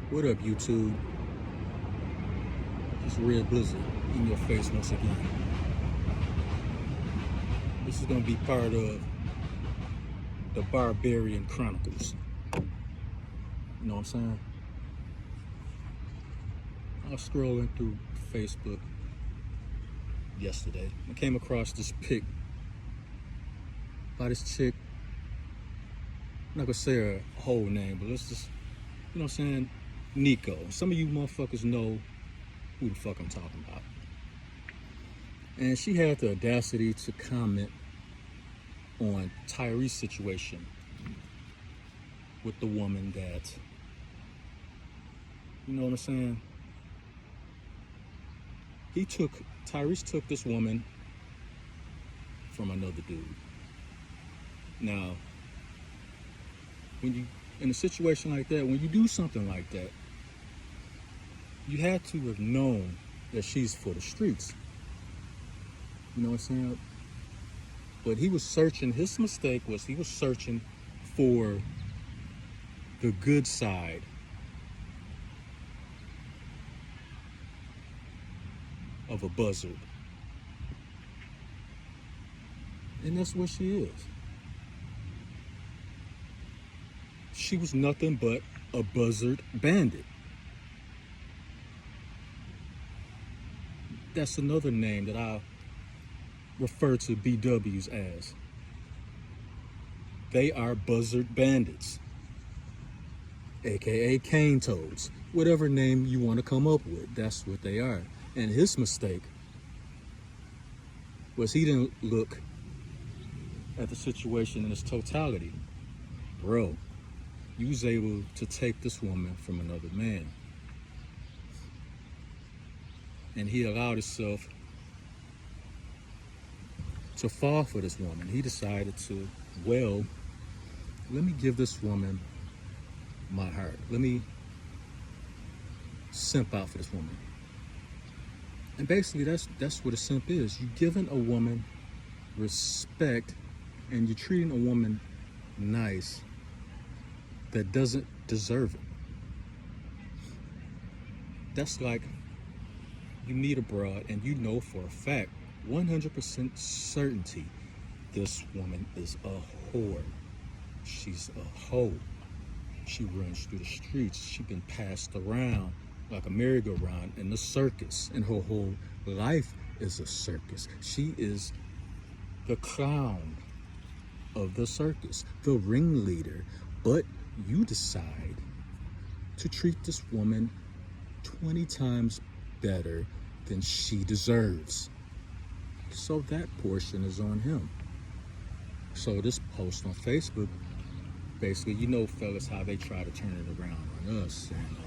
What up, YouTube? Just Red Blizzard in your face once again. This is going to be part of the Barbarian Chronicles. You know what I'm saying? I was scrolling through Facebook yesterday. I came across this pic by this chick. I'm not going to say her whole name, but let's just, you know what I'm saying? Nico. Some of you motherfuckers know who the fuck I'm talking about. And she had the audacity to comment on Tyrese's situation with the woman that, you know what I'm saying? Tyrese took this woman from another dude. Now, when you, in a situation like that, when you do something like that, you had to have known that she's for the streets. You know what I'm saying? But he was searching, his mistake was he was searching for the good side of a buzzard. And that's what she is. She was nothing but a Buzzard Bandit. That's another name that I refer to BWs as. They are Buzzard Bandits, aka cane toads. Whatever name you want to come up with, that's what they are. And his mistake was he didn't look at the situation in its totality. Bro, you was able to take this woman from another man. And he allowed himself to fall for this woman. He decided to, well, let me give this woman my heart. Let me simp out for this woman. And basically that's what a simp is. You're giving a woman respect and you're treating a woman nice that doesn't deserve it. That's like you meet a broad and you know for a fact, 100% certainty, this woman is a whore. She's a hoe. She runs through the streets. She's been passed around like a merry-go-round in the circus, and her whole life is a circus. She is the clown of the circus, the ringleader. But you decide to treat this woman 20 times better than she deserves. So that portion is on him. So this post on Facebook, basically, you know, fellas, how they try to turn it around on us. And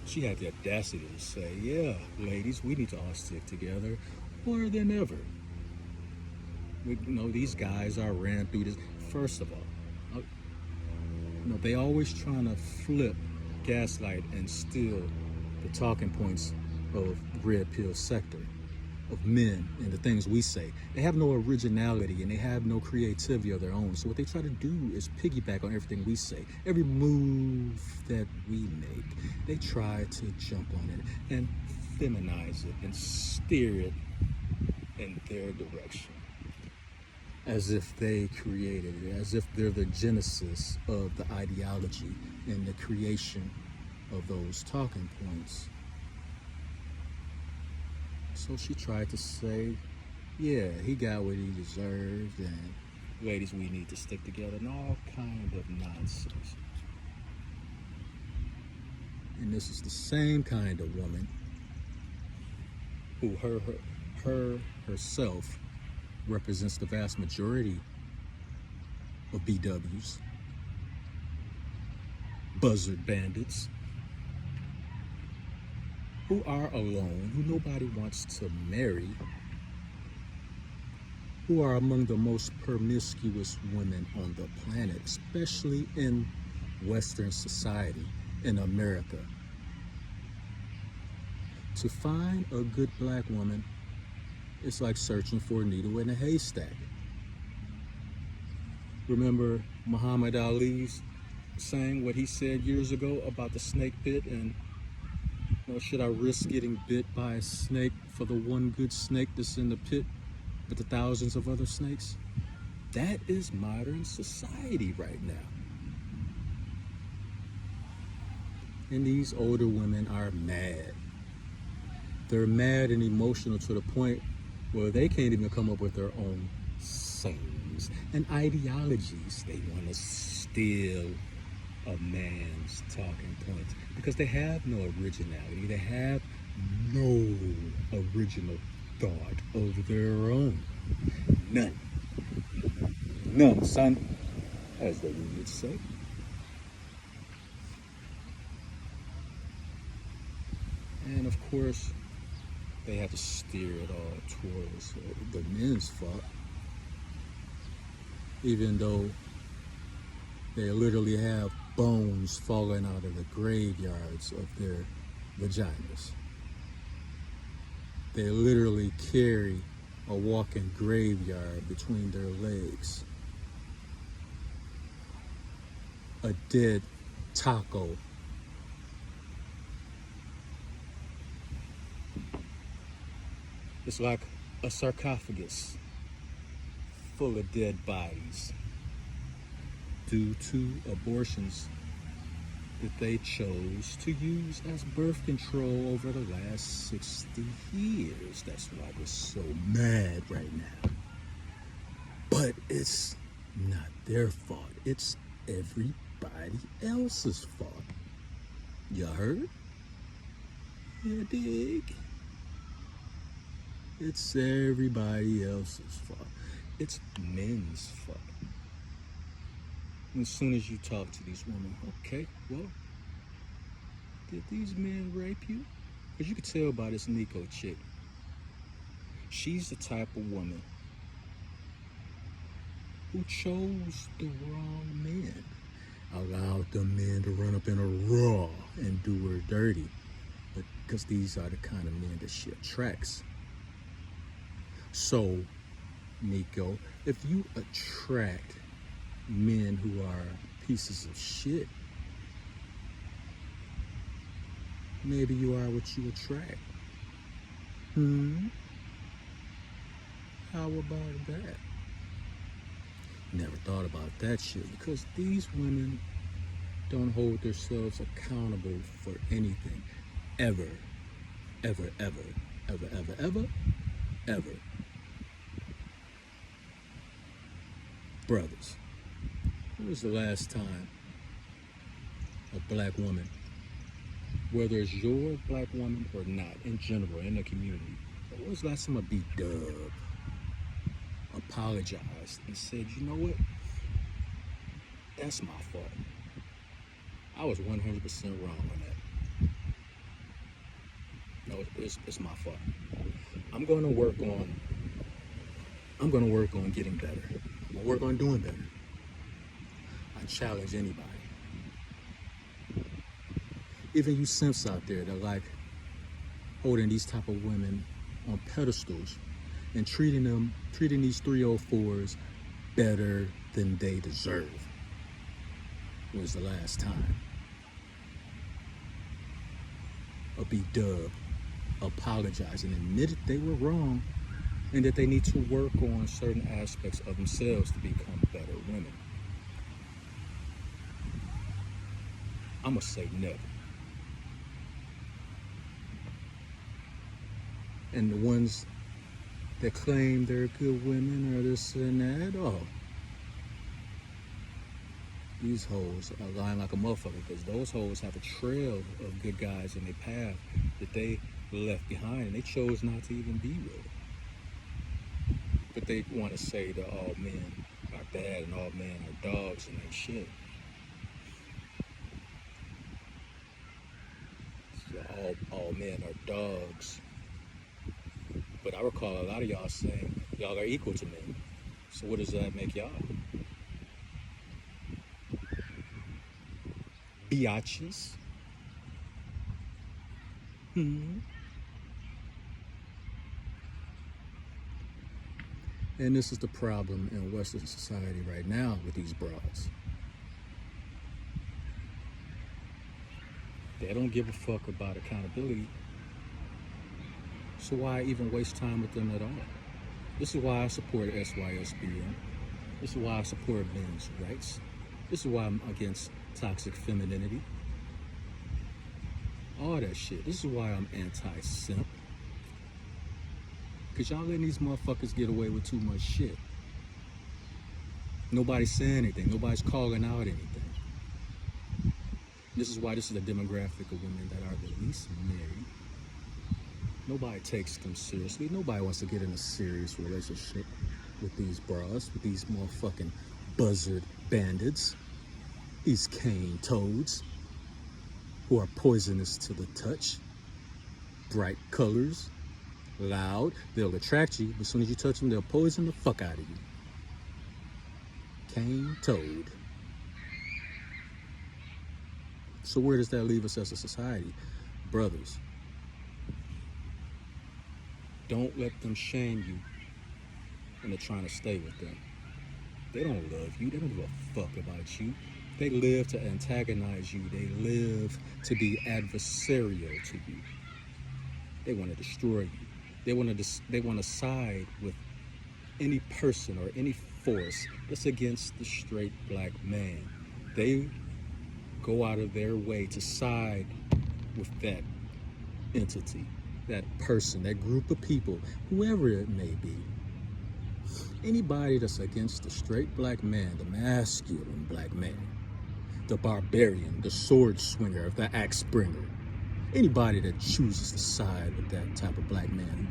she had the audacity to say, yeah, ladies, we need to all stick together more than ever. You know, these guys are ran through this. First of all, you know, they always trying to flip, gaslight, and steal the talking points of the red pill sector, of men and the things we say. They have no originality and they have no creativity of their own. So what they try to do is piggyback on everything we say. Every move that we make, they try to jump on it and feminize it and steer it in their direction. As if they created it, as if they're the genesis of the ideology and the creation of those talking points. So she tried to say, yeah, he got what he deserved, and ladies, we need to stick together, and all kind of nonsense. And this is the same kind of woman who herself represents the vast majority of BWs, Buzzard Bandits, who are alone, who nobody wants to marry, who are among the most promiscuous women on the planet, especially in Western society, in America. To find a good black woman, it's like searching for a needle in a haystack. Remember Muhammad Ali's saying what he said years ago about the snake pit and, should I risk getting bit by a snake for the one good snake that's in the pit with the thousands of other snakes? That is modern society right now. And these older women are mad. They're mad and emotional to the point where they can't even come up with their own sayings and ideologies. They want to steal a man's talking points because they have no originality. They have no original thought of their own. None. None, son, as they would say. And of course, they have to steer it all towards the men's fault, even though they literally have bones falling out of the graveyards of their vaginas. They literally carry a walking graveyard between their legs. A dead taco. It's like a sarcophagus full of dead bodies due to abortions that they chose to use as birth control over the last 60 years. That's why we're so mad right now. But it's not their fault. It's everybody else's fault. You heard? You dig? It's everybody else's fault. It's men's fault. And as soon as you talk to these women, okay, well, did these men rape you? Because you could tell by this Nico chick. She's the type of woman who chose the wrong men. Allowed the men to run up in a raw and do her dirty. But because these are the kind of men that she attracts. So, Nico, if you attract men who are pieces of shit, maybe you are what you attract. How about that? Never thought about that shit because these women don't hold themselves accountable for anything. Ever. Ever, ever, ever, ever, ever, ever. Brothers, when was the last time a black woman, whether it's your black woman or not, in general, in the community, when was the last time a B-dub apologized and said, you know what, that's my fault. I was 100% wrong on that. No, it's my fault. I'm gonna work on getting better. I'm gonna work on doing better. I challenge anybody. Even you simps out there that like holding these type of women on pedestals and treating these 304s better than they deserve. When was the last time a B-dub apologized and admitted they were wrong and that they need to work on certain aspects of themselves to become better women? I'm gonna say never. And the ones that claim they're good women or this and that, oh, these hoes are lying like a motherfucker because those hoes have a trail of good guys in their path that they left behind and they chose not to even be with. But they want to say that all men are bad and all men are dogs and they shit. So all men are dogs. But I recall a lot of y'all saying y'all are equal to men. So what does that make y'all? Biatches. And this is the problem in Western society right now with these broads. They don't give a fuck about accountability. So why even waste time with them at all? This is why I support SYSBM. This is why I support men's rights. This is why I'm against toxic femininity. All that shit. This is why I'm anti-simp. Because y'all letting these motherfuckers get away with too much shit. Nobody's saying anything. Nobody's calling out anything. This is why this is the demographic of women that are the least married. Nobody takes them seriously. Nobody wants to get in a serious relationship with these bras, with these motherfucking Buzzard Bandits, these cane toads who are poisonous to the touch, bright colors, loud. They'll attract you, but as soon as you touch them, they'll poison the fuck out of you. Cane toad. So where does that leave us as a society? Brothers, don't let them shame you when they're trying to stay with them. They don't love you. They don't give a fuck about you. They live to antagonize you. They live to be adversarial to you. They want to destroy you. They want to side with any person or any force that's against the straight black man. They go out of their way to side with that entity, that person, that group of people, whoever it may be. Anybody that's against the straight black man, the masculine black man, the barbarian, the sword swinger, the axe bringer, anybody that chooses to side with that type of black man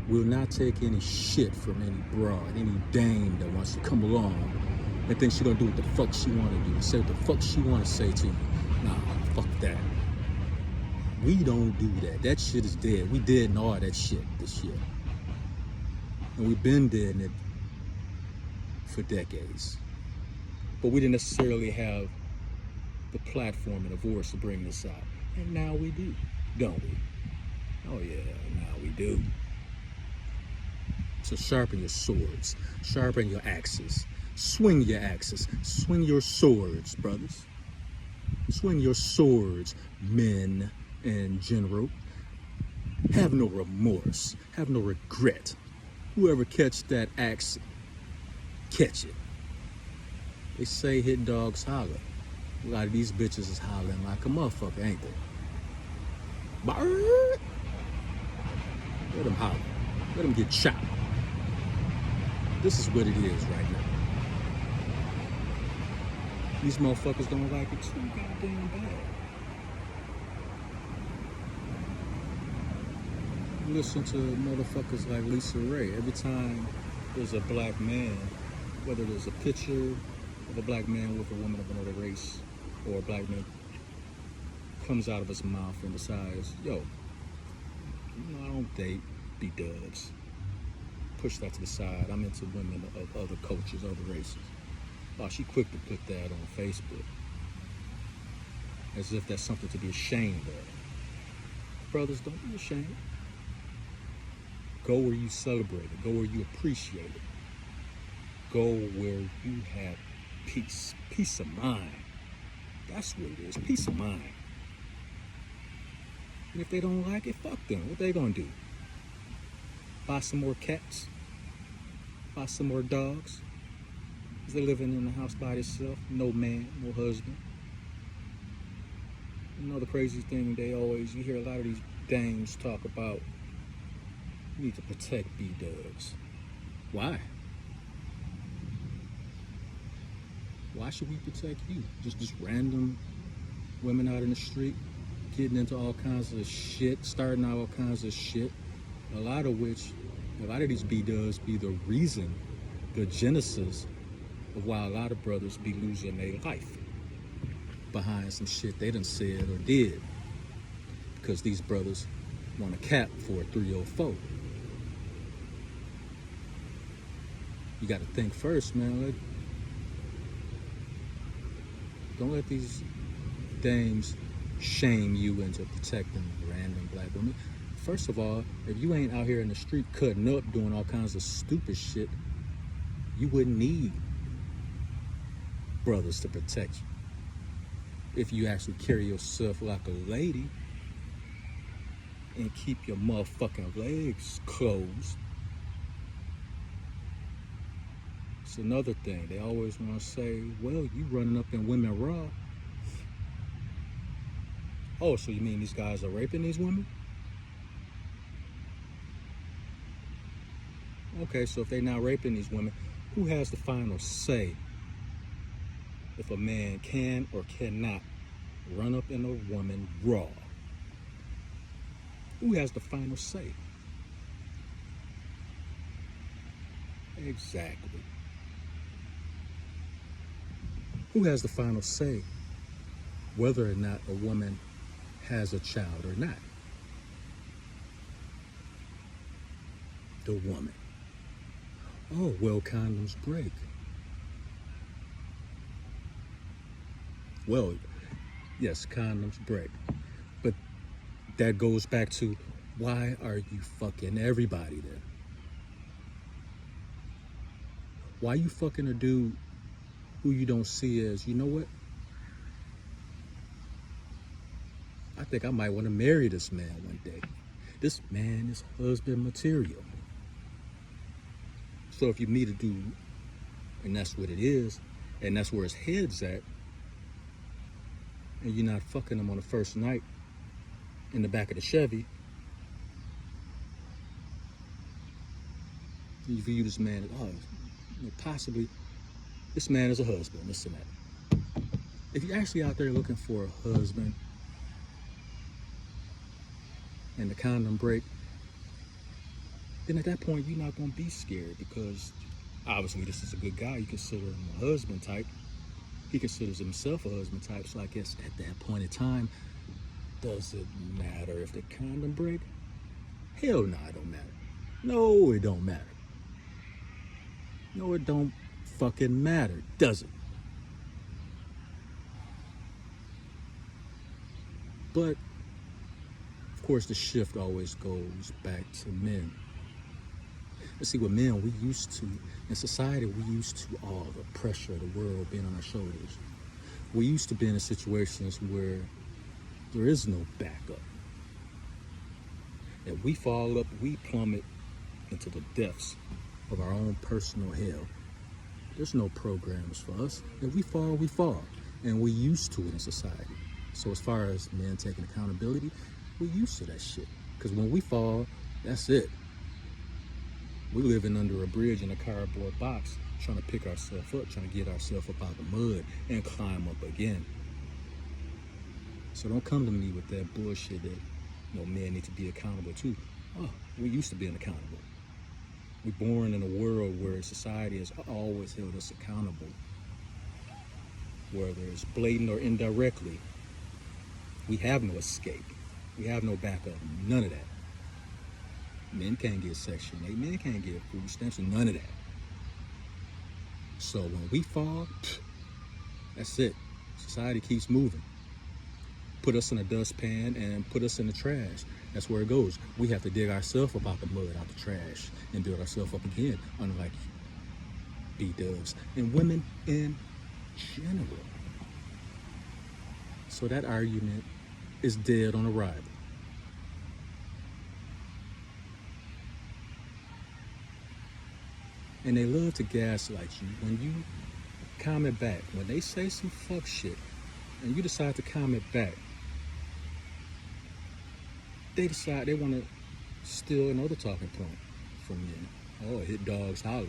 will not take any shit from any broad, any dame that wants to come along and think she gonna do what the fuck she wanna do and say what the fuck she wanna say to you. Nah, fuck that. We don't do that. That shit is dead. We dead in all that shit this year. And we've been dead in it for decades. But we didn't necessarily have the platform and the voice to bring this out. And now we do, don't we? Oh yeah, now we do. So sharpen your swords, sharpen your axes, swing your axes, swing your swords, brothers. Swing your swords, men in general. Have no remorse, have no regret. Whoever catch that axe, catch it. They say hit dogs holler. A lot of these bitches is hollering like a motherfucker, ain't they? Bird. Let them holler. Let them get chopped. This is what it is right now. These motherfuckers don't like it too goddamn bad. Listen to motherfuckers like Lisa Ray. Every time there's a black man, whether there's a picture of a black man with a woman of another race, or a black man comes out of his mouth and decides, yo, you know, I don't date B-dubs. Push that to the side. I'm into women of other cultures, other races. Oh, she quick to put that on Facebook. As if that's something to be ashamed of. Brothers, don't be ashamed. Go where you celebrate it. Go where you appreciate it. Go where you have peace. Peace of mind. That's what it is. Peace of mind. And if they don't like it, fuck them. What they gonna do? Buy some more cats? Buy some more dogs? Is they living in the house by themselves? No man, no husband. You know the crazy thing, you hear a lot of these dames talk about, you need to protect B-dubs. Why? Why should we protect you? Just random women out in the street, getting into all kinds of shit, starting out all kinds of shit, a lot of these B-dubs be the reason, the genesis of why a lot of brothers be losing their life behind some shit they done said or did, because these brothers want a cap for a 304. You got to think first, man. Don't let these dames shame you into protecting random black women. First of all, if you ain't out here in the street cutting up, doing all kinds of stupid shit, you wouldn't need brothers to protect you. if you actually carry yourself like a lady and keep your motherfucking legs closed. It's another thing. They always want to say, well, you running up in women raw. Oh, so you mean these guys are raping these women? Okay, so if they're not raping these women, who has the final say if a man can or cannot run up in a woman raw? Who has the final say? Exactly. Who has the final say whether or not a woman has a child or not? The woman. Oh, well, condoms break. Well, yes, condoms break. But that goes back to, why are you fucking everybody then? Why you fucking a dude who you don't see as, you know what? I think I might want to marry this man one day. This man is husband material. So if you meet a dude, and that's what it is, and that's where his head's at, and you're not fucking him on the first night in the back of the Chevy, you view this man as, possibly this man is a husband, this and that. If you're actually out there looking for a husband and the condom break, then at that point you're not going to be scared, because obviously this is a good guy. You consider him a husband type. He considers himself a husband type. So I guess at that point in time, does it matter if the condom break? Hell no, it don't matter. No, it don't matter. No, it don't fucking matter, does it? But of course the shift always goes back to men. Let's see, with men, we used to, in society, we used to all the pressure of the world being on our shoulders. We used to be in situations where there is no backup. If we fall up, we plummet into the depths of our own personal hell. There's no programs for us. If we fall, we fall. And we used to it in society. So as far as men taking accountability, we used to that shit. Because when we fall, that's it. We living under a bridge in a cardboard box, trying to pick ourselves up, trying to get ourselves up out the mud and climb up again. So don't come to me with that bullshit that, men need to be accountable too. Oh, we used to being accountable. We're born in a world where society has always held us accountable, whether it's blatant or indirectly. We have no escape. We have no backup. None of that. Men can't get Section 8. Men can't get food stamps. None of that. So when we fall, that's it. Society keeps moving. Put us in a dustpan and put us in the trash. That's where it goes. We have to dig ourselves up out the mud, out the trash, and build ourselves up again, unlike B-dubs and women in general. So that argument is dead on arrival. And they love to gaslight you when you comment back. When they say some fuck shit and you decide to comment back, they decide they want to steal another talking point from you. Oh, hit dogs holler.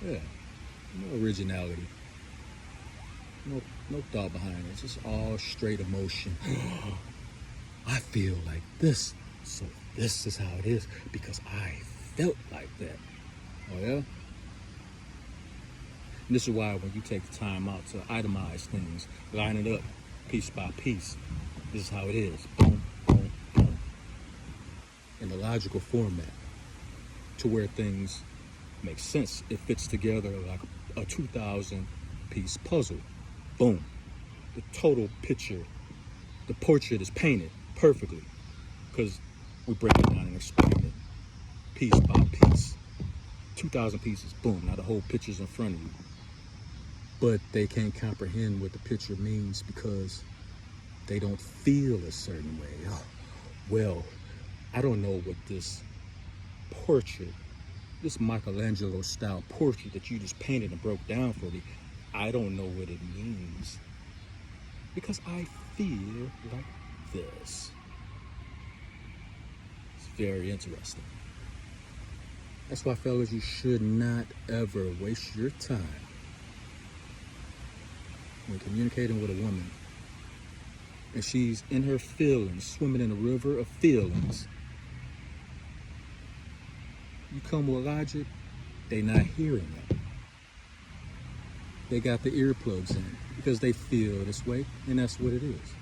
Yeah, no originality. No thought behind it. It's just all straight emotion. I feel like this, so this is how it is because I felt like that. Oh yeah? And this is why when you take the time out to itemize things, line it up piece by piece, this is how it is. Boom, boom, boom. In the logical format to where things make sense. It fits together like a 2,000 piece puzzle. Boom. The total picture, the portrait is painted perfectly because we break it down and explain it piece by piece. 2,000 pieces, boom, now the whole picture's in front of you. but they can't comprehend what the picture means because they don't feel a certain way. Oh, well, I don't know what this portrait, this Michelangelo style portrait that you just painted and broke down for me, I don't know what it means because I feel like this. It's very interesting. That's why, fellas, you should not ever waste your time when communicating with a woman and she's in her feelings, swimming in a river of feelings. You come with logic, they not hearing it. They got the earplugs in because they feel this way, and that's what it is.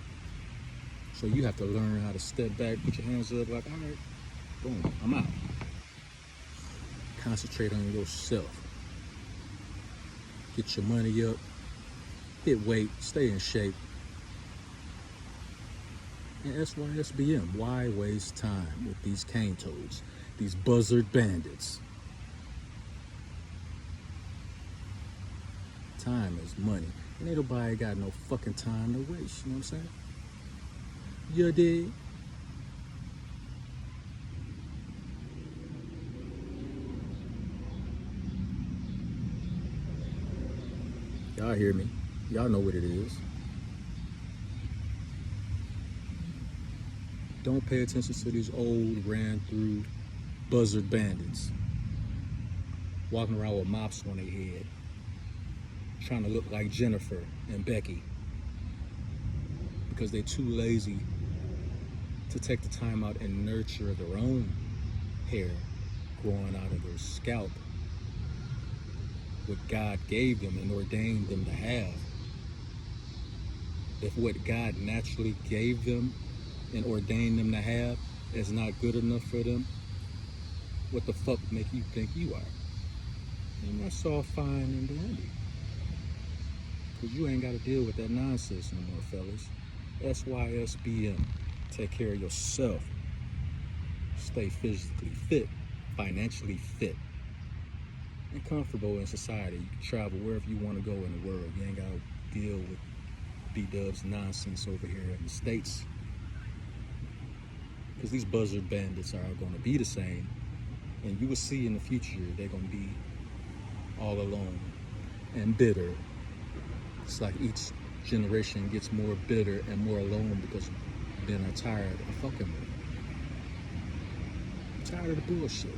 So you have to learn how to step back, put your hands up like, all right, boom, I'm out. Concentrate on yourself. Get your money up, hit weight, stay in shape. And SYSBM, why waste time with these cane toads, these buzzard bandits? Time is money. And ain't nobody got no fucking time to waste, you know what I'm saying? You dig? Y'all hear me? Y'all know what it is. Don't pay attention to these old, ran through buzzard bandits walking around with mops on their head, trying to look like Jennifer and Becky because they're too lazy to take the time out and nurture their own hair growing out of their scalp, what God gave them and ordained them to have. If what God naturally gave them and ordained them to have is not good enough for them, what the fuck make you think you are? And that's all fine and dandy. Because you ain't got to deal with that nonsense no more, fellas. SYSBM. Take care of yourself. Stay physically fit, financially fit, and comfortable in society. You can travel wherever you want to go in the world. You ain't got to deal with B-Dub's nonsense over here in the States. Because these buzzard bandits are going to be the same. And you will see in the future they're going to be all alone and bitter. It's like each generation gets more bitter and more alone because men are tired of fucking with them. Tired of the bullshit.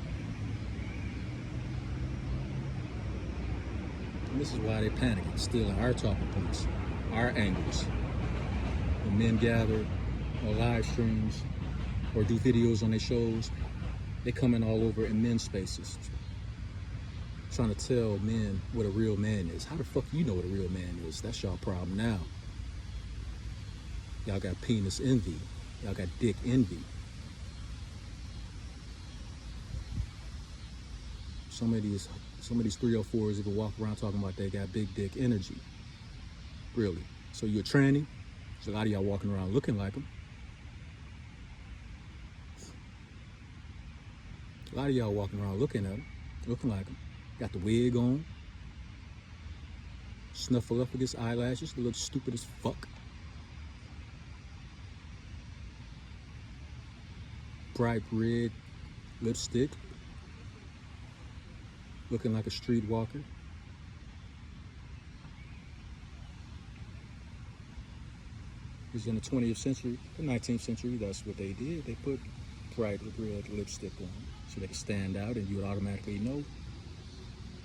And this is why they're panicking, stealing our talking points, our angles. When men gather on live streams or do videos on their shows, they come in all over in men's spaces, trying to tell men what a real man is. How the fuck you know what a real man is? That's y'all problem now. Y'all got penis envy. Y'all got dick envy. Some of these 304s even walk around talking about they got big dick energy. Really? So you're a tranny? There's a lot of y'all walking around looking like them. A lot of y'all walking around looking at them, looking like them. Got the wig on. Snuffleupagus eyelashes. They look stupid as fuck. Bright red lipstick. Looking like a streetwalker. It's in the 20th century, the 19th century, that's what they did. They put bright red lipstick on so they could stand out and you would automatically know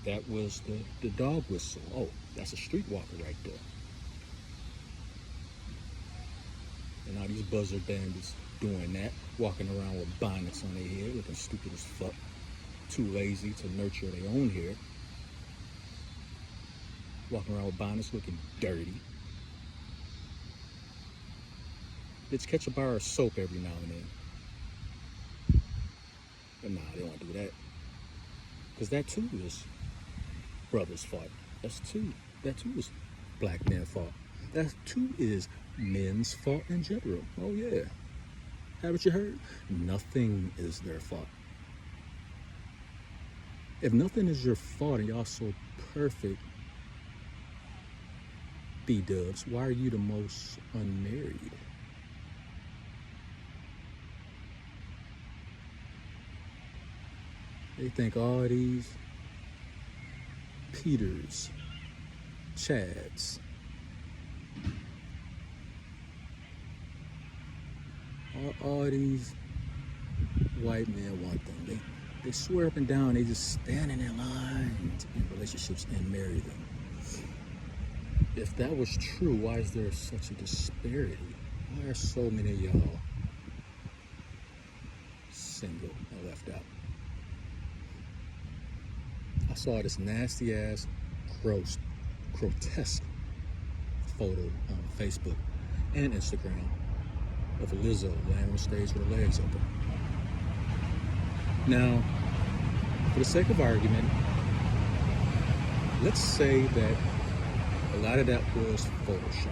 that was the dog whistle. Oh, that's a streetwalker right there. And now these buzzard bandits doing that, walking around with bonnets on their head, looking stupid as fuck. Too lazy to nurture their own hair. Walking around with bonnets looking dirty. Bitch, catch a bar of soap every now and then. But nah, they don't do that. Because that too is brothers' fault. That too is black men's fault. That too is men's fault in general. Oh yeah. Haven't you heard? Nothing is their fault. If nothing is your fault and y'all so perfect, dubs, why are you the most unmarried? They think all these Peters, Chads, all these white men want them. They swear up and down they just stand in their line in relationships and marry them. If that was true, why is there such a disparity? Why are so many of y'all single and left out? I saw this nasty ass, gross, grotesque photo on Facebook and Instagram of Lizzo laying on stage with her legs open. Now, for the sake of argument, let's say that a lot of that was Photoshop.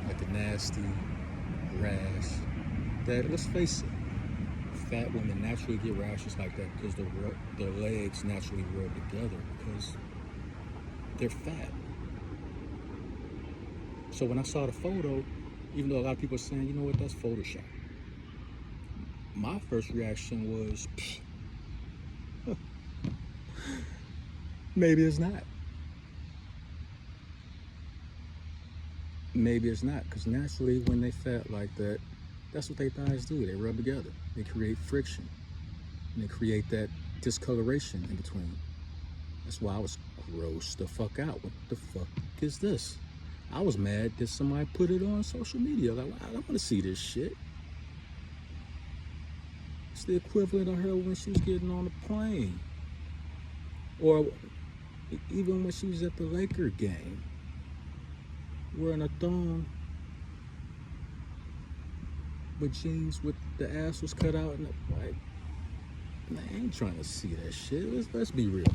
Like a nasty rash that, let's face it, fat women naturally get rashes like that because their legs naturally rub together because they're fat. So when I saw the photo, even though a lot of people are saying, you know what, that's Photoshop, my first reaction was, maybe it's not. Maybe it's not, because naturally when they fat like that, that's what their thighs do. They rub together. They create friction. And they create that discoloration in between. That's why I was grossed the fuck out. What the fuck is this? I was mad that somebody put it on social media. Like, I don't want to see this shit. It's the equivalent of her when she was getting on the plane. Or even when she was at the Laker game. Wearing a thong with jeans with the ass was cut out, and like, man, I ain't trying to see that shit. Let's be real.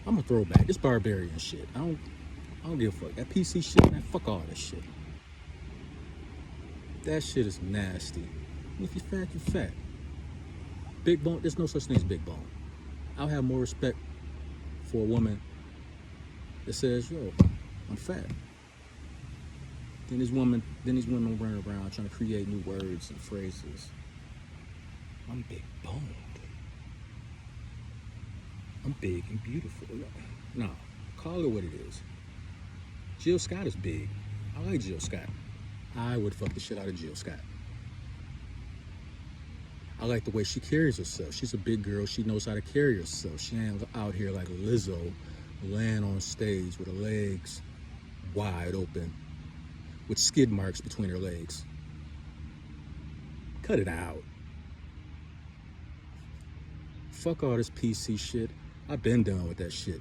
I'm a throwback. It's Barbarian shit. I don't give a fuck. That PC shit, man, fuck all that shit. That shit is nasty. And if you're fat, you're fat. Big bone, there's no such thing as big bone. I'll have more respect for a woman that says, yo, I'm fat. Then these women running around trying to create new words and phrases. I'm big boned. I'm big and beautiful. No, call it what it is. Jill Scott is big. I like Jill Scott. I would fuck the shit out of Jill Scott. I like the way she carries herself. She's a big girl. She knows how to carry herself. She ain't out here like Lizzo, laying on stage with her legs wide open, with skid marks between her legs. Cut it out. Fuck all this PC shit. I've been done with that shit.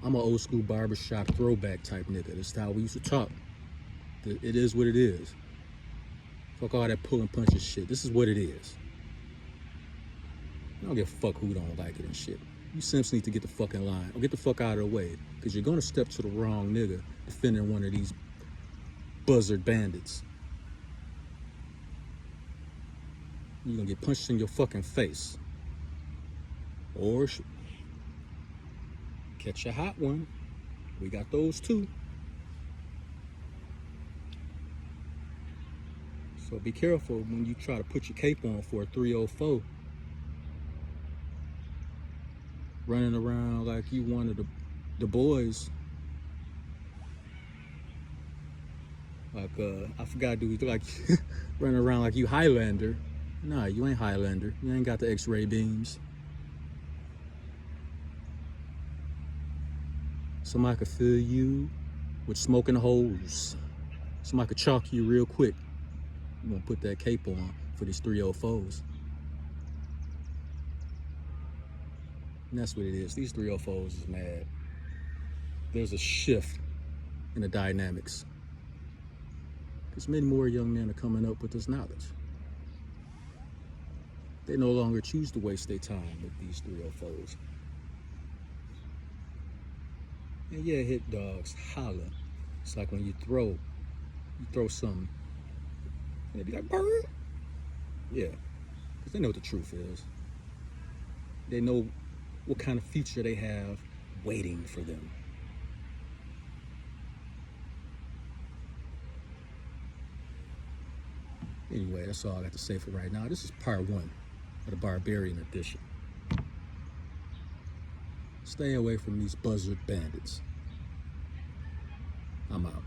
I'm an old school barbershop throwback type nigga. That's how we used to talk. It is what it is. Fuck all that pull and punches shit. This is what it is. I don't give a fuck who don't like it and shit. You simps need to get the fuck in line or get the fuck out of the way, because you're gonna step to the wrong nigga defending one of these Buzzard Bandits. You're gonna get punched in your fucking face. Or catch a hot one. We got those too. So be careful when you try to put your cape on for a 304. Running around like you one of the boys. Like, I forgot, dude, like running around like you Highlander. Nah, you ain't Highlander. You ain't got the X-ray beams. Somebody could fill you with smoking holes. Somebody could chalk you real quick. You gonna put that cape on for these 304s. And that's what it is. These 304s is mad. There's a shift in the dynamics. Because many more young men are coming up with this knowledge. They no longer choose to waste their time with these 304s. And yeah, hit dogs holler. It's like when you throw something, and they be like, bird. Yeah, because they know what the truth is. They know what kind of future they have waiting for them. Anyway, that's all I got to say for right now. This is part 1 of the Barbarian edition. Stay away from these Buzzard Bandits. I'm out.